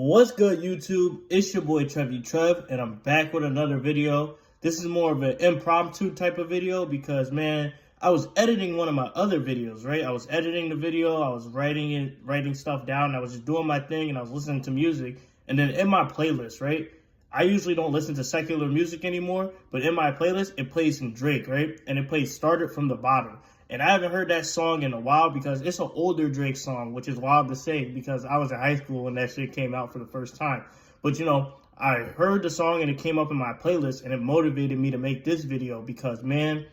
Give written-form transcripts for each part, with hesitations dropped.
What's good, YouTube? It's your boy Trevi Trev, and I'm back with another video. This is more of an impromptu type of video because, man, I was editing one of my other videos, right? I was editing the video, I was writing stuff down, I was just doing my thing, and I was listening to music. And then in my playlist, right? I usually don't listen to secular music anymore, but in my playlist, it plays some Drake, right? And it plays Started from the Bottom. And I haven't heard that song in a while because it's an older Drake song, which is wild to say because I was in high school when that shit came out for the first time. But, I heard the song and it came up in my playlist and it motivated me to make this video because, man,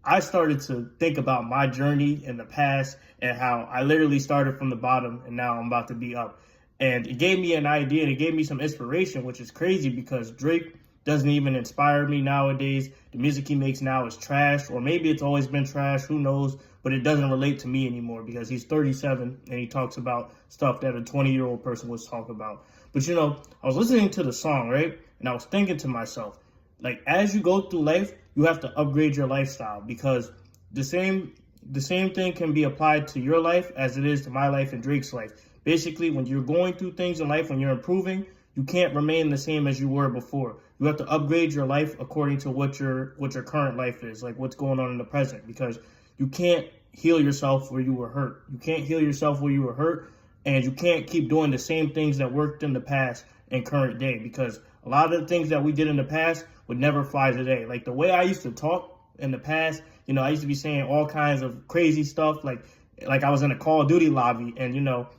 I started to think about my journey in the past and how I literally started from the bottom and now I'm about to be up. And it gave me an idea and it gave me some inspiration, which is crazy because Drake doesn't even inspire me nowadays. The music he makes now is trash, or maybe it's always been trash, who knows, but it doesn't relate to me anymore because he's 37 and he talks about stuff that a 20-year-old person would talk about. But I was listening to the song, right? And I was thinking to myself, like, as you go through life, you have to upgrade your lifestyle because the same thing can be applied to your life as it is to my life and Drake's life. Basically, when you're going through things in life, when you're improving, you can't remain the same as you were before. You have to upgrade your life according to what your current life is, like what's going on in the present, because you can't heal yourself where you were hurt. You can't heal yourself where you were hurt, and you can't keep doing the same things that worked in the past and current day, because a lot of the things that we did in the past would never fly today. Like the way I used to talk in the past, I used to be saying all kinds of crazy stuff, like I was in a Call of Duty lobby, and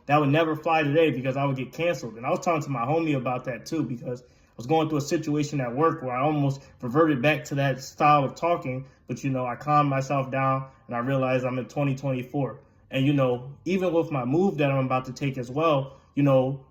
that would never fly today because I would get canceled. And I was talking to my homie about that too because I was going through a situation at work where I almost reverted back to that style of talking, but I calmed myself down and I realized I'm in 2024. And even with my move that I'm about to take as well,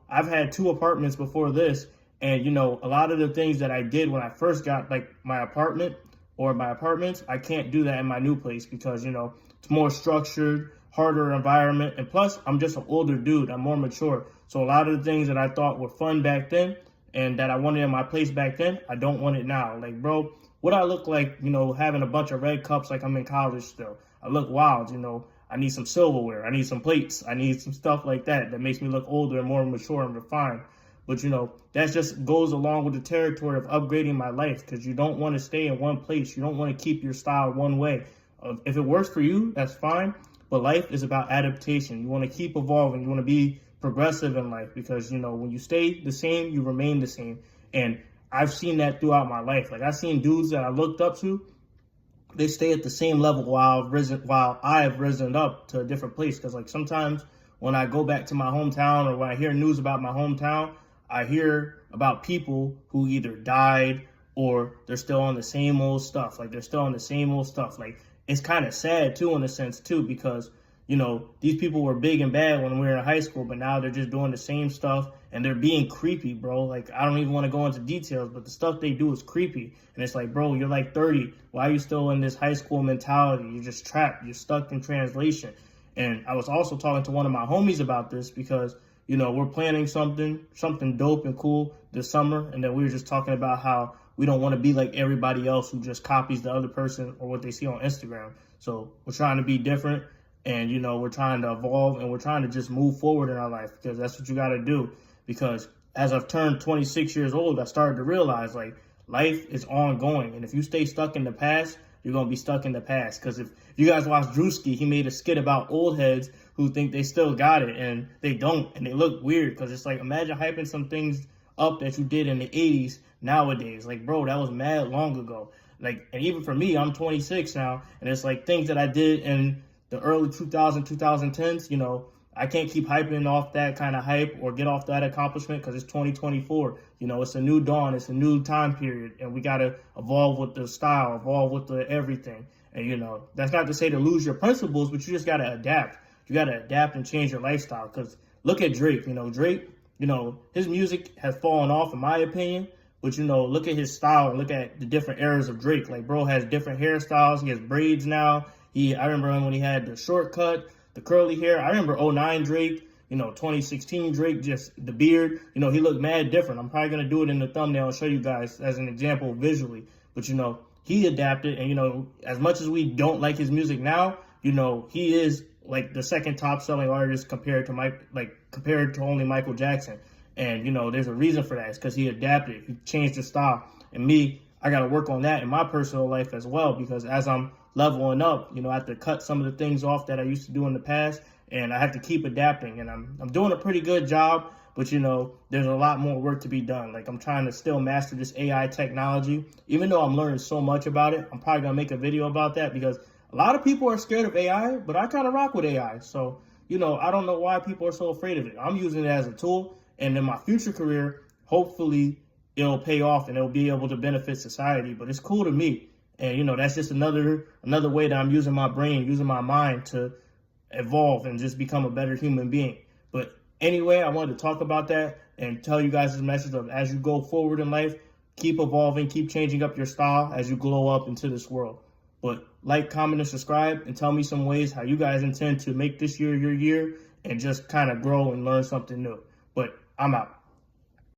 I've had 2 apartments before this, and a lot of the things that I did when I first got like my apartment or my apartments, I can't do that in my new place because it's more structured, harder environment, and plus I'm just an older dude. I'm more mature, so a lot of the things that I thought were fun back then and that I wanted in my place back then, I don't want it now. Like, bro, what I look like, having a bunch of red cups like I'm in college still. I look wild, I need some silverware, I need some plates, I need some stuff like that makes me look older and more mature and refined. But that just goes along with the territory of upgrading my life because you don't want to stay in one place. You don't want to keep your style one way. If it works for you, that's fine. But life is about adaptation. You want to keep evolving. You want to be progressive in life because, when you stay the same, you remain the same. And I've seen that throughout my life. Like, I've seen dudes that I looked up to, they stay at the same level while I've risen up to a different place. Because, like, sometimes when I go back to my hometown or when I hear news about my hometown, I hear about people who either died or they're still on the same old stuff. Like, they're still on the same old stuff. Like, it's kind of sad too, in a sense too, because, these people were big and bad when we were in high school, but now they're just doing the same stuff and they're being creepy, bro. Like, I don't even want to go into details, but the stuff they do is creepy. And it's like, bro, you're like 30. Why are you still in this high school mentality? You're just trapped. You're stuck in translation. And I was also talking to one of my homies about this because, we're planning something dope and cool this summer. And then we were just talking about how we don't want to be like everybody else who just copies the other person or what they see on Instagram. So we're trying to be different and, we're trying to evolve and we're trying to just move forward in our life because that's what you got to do. Because as I've turned 26 years old, I started to realize like life is ongoing. And if you stay stuck in the past, you're going to be stuck in the past. Because if you guys watch Drewski, he made a skit about old heads who think they still got it and they don't. And they look weird because it's like, imagine hyping some things up that you did in the 80s nowadays. Like, bro, that was mad long ago. Like, and even for me, I'm 26 now, and it's like things that I did in the early 2010s, I can't keep hyping off that kind of hype or get off that accomplishment because it's 2024. It's a new dawn, it's a new time period, and we got to evolve with the style, evolve with the everything. And, that's not to say to lose your principles, but you just got to adapt. You got to adapt and change your lifestyle because look at Drake. Drake, his music has fallen off, in my opinion. But, look at his style and look at the different eras of Drake. Like, bro has different hairstyles. He has braids now. I remember him when he had the shortcut, the curly hair. I remember '09 Drake, 2016 Drake, just the beard. He looked mad different. I'm probably going to do it in the thumbnail and show you guys as an example visually. But, he adapted. And, as much as we don't like his music now, he is like the second top selling artist compared to only Michael Jackson. And, you know, there's a reason for that. It's because he adapted. He changed his style. And me, I got to work on that in my personal life as well, because as I'm leveling up, you know, I have to cut some of the things off that I used to do in the past, and I have to keep adapting. And I'm doing a pretty good job, but, you know, there's a lot more work to be done. Like, I'm trying to still master this AI technology. Even though I'm learning so much about it, I'm probably going to make a video about that, because a lot of people are scared of AI, but I kind of rock with AI. So, you know, I don't know why people are so afraid of it. I'm using it as a tool, and in my future career, hopefully it'll pay off and it'll be able to benefit society. But it's cool to me. And, you know, that's just another way that I'm using my brain, using my mind to evolve and just become a better human being. But anyway, I wanted to talk about that and tell you guys this message of, as you go forward in life, keep evolving, keep changing up your style as you glow up into this world. But like, comment, and subscribe, and tell me some ways how you guys intend to make this year your year and just kind of grow and learn something new. But I'm out.